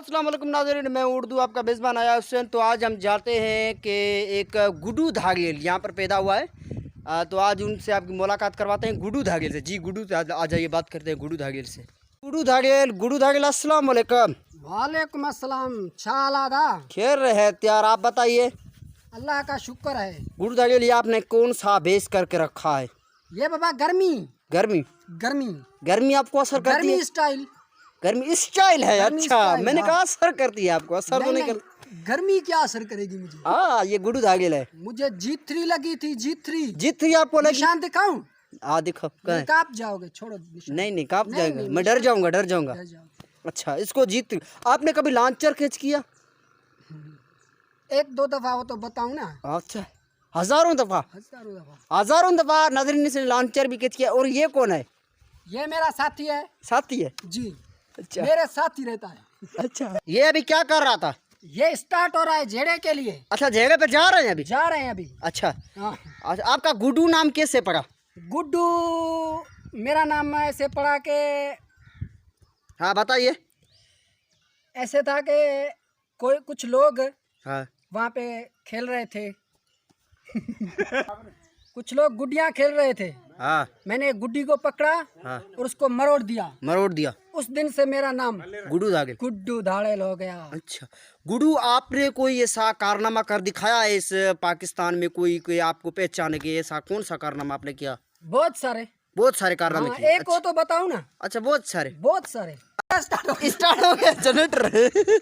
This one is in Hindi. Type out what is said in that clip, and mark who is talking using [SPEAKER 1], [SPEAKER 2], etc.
[SPEAKER 1] अस्सलाम वालेकुम नाज़रीन, मैं उर्दू आपका मेज़बान आया हुसैन। तो आज हम जाते हैं कि एक गुड्डू धागेल यहाँ पर पैदा हुआ है। तो आज उनसे आपकी मुलाकात करवाते हैं गुड्डू धागेल से। जी गुड्डू, आ जाइए, बात करते हैं गुड्डू धागेल से। गुड्डू धागेल अस्सलाम वालेकुम।
[SPEAKER 2] वालेकुम अस्सलाम। शालादा
[SPEAKER 1] खैर है त्यार, आप बताइए।
[SPEAKER 2] अल्लाह का शुक्र है।
[SPEAKER 1] गुड्डू धागेल, ये आपने कौन सा बेस करके रखा है?
[SPEAKER 2] ये बाबा गर्मी
[SPEAKER 1] गर्मी
[SPEAKER 2] गर्मी
[SPEAKER 1] गर्मी आपको असर करती
[SPEAKER 2] गर्मी
[SPEAKER 1] है?
[SPEAKER 2] स्टाइल।
[SPEAKER 1] गर्मी स्टाइल है।
[SPEAKER 2] गर्मी
[SPEAKER 1] अच्छा,
[SPEAKER 2] स्टाइल,
[SPEAKER 1] मैंने
[SPEAKER 2] हाँ।
[SPEAKER 1] कहा असर करती है आपको, असर तो नहीं कर।
[SPEAKER 2] गर्मी क्या असर करेगी मुझे?
[SPEAKER 1] हाँ, ये गुड्डू धागेल है।
[SPEAKER 2] मुझे G3 लगी थी, G3।
[SPEAKER 1] जीत आपको लगी?
[SPEAKER 2] निशान दिखाऊं?
[SPEAKER 1] हाँ दिखो। कहाँ है?
[SPEAKER 2] काप जाओगे, छोड़ो निशान।
[SPEAKER 1] नहीं नहीं, काप
[SPEAKER 2] नहीं,
[SPEAKER 1] जाएगा,
[SPEAKER 2] नहीं,
[SPEAKER 1] मैं डर जाऊंगा, डर जाऊंगा।
[SPEAKER 2] रह जाओगे।
[SPEAKER 1] अच्छा, इसको जीत। आपने कभी लॉन्चर कैच किया?
[SPEAKER 2] एक दो दफा हो तो बताऊं ना।
[SPEAKER 1] अच्छा, हजारों दफा। हजारों दफा नाज़रीन से लॉन्चर भी कैच किया। और ये कौन है?
[SPEAKER 2] ये मेरा साथी है।
[SPEAKER 1] साथी है?
[SPEAKER 2] जी,
[SPEAKER 1] अच्छा
[SPEAKER 2] मेरे साथ ही रहता है।
[SPEAKER 1] अच्छा, ये अभी क्या कर रहा था?
[SPEAKER 2] ये स्टार्ट हो रहा है झेड़े के लिए।
[SPEAKER 1] अच्छा, जगह पे जा रहे हैं अभी?
[SPEAKER 2] जा रहे हैं अभी।
[SPEAKER 1] अच्छा
[SPEAKER 2] हाँ।
[SPEAKER 1] अच्छा, आपका गुड्डू नाम कैसे पड़ा?
[SPEAKER 2] गुड्डू मेरा नाम ऐसे पड़ा के,
[SPEAKER 1] हाँ बताइए।
[SPEAKER 2] ऐसे था कि कुछ लोग
[SPEAKER 1] हाँ
[SPEAKER 2] वहाँ पे खेल रहे थे। कुछ लोग गुड्डियाँ खेल रहे थे।
[SPEAKER 1] हाँ
[SPEAKER 2] मैंने एक गुड्डी को पकड़ा
[SPEAKER 1] हाँ,
[SPEAKER 2] और उसको मरोड़ दिया।
[SPEAKER 1] मरोड़ दिया।
[SPEAKER 2] उस दिन से मेरा नाम
[SPEAKER 1] गुड्डू धागेल।
[SPEAKER 2] गुड्डू धाड़ेल हो गया।
[SPEAKER 1] अच्छा गुड्डू, आपने कोई ऐसा कारनामा कर दिखाया है इस पाकिस्तान में? कोई आपको पहचाने के ऐसा कौन सा कारनामा आपने किया?
[SPEAKER 2] बहुत सारे।
[SPEAKER 1] बहुत सारे कारनामे
[SPEAKER 2] हाँ,
[SPEAKER 1] किए।
[SPEAKER 2] एक हो तो बताऊं ना।
[SPEAKER 1] अच्छा, बहुत सारे।
[SPEAKER 2] बहुत सारे।
[SPEAKER 1] स्टार्ट हो गया जनरेटर।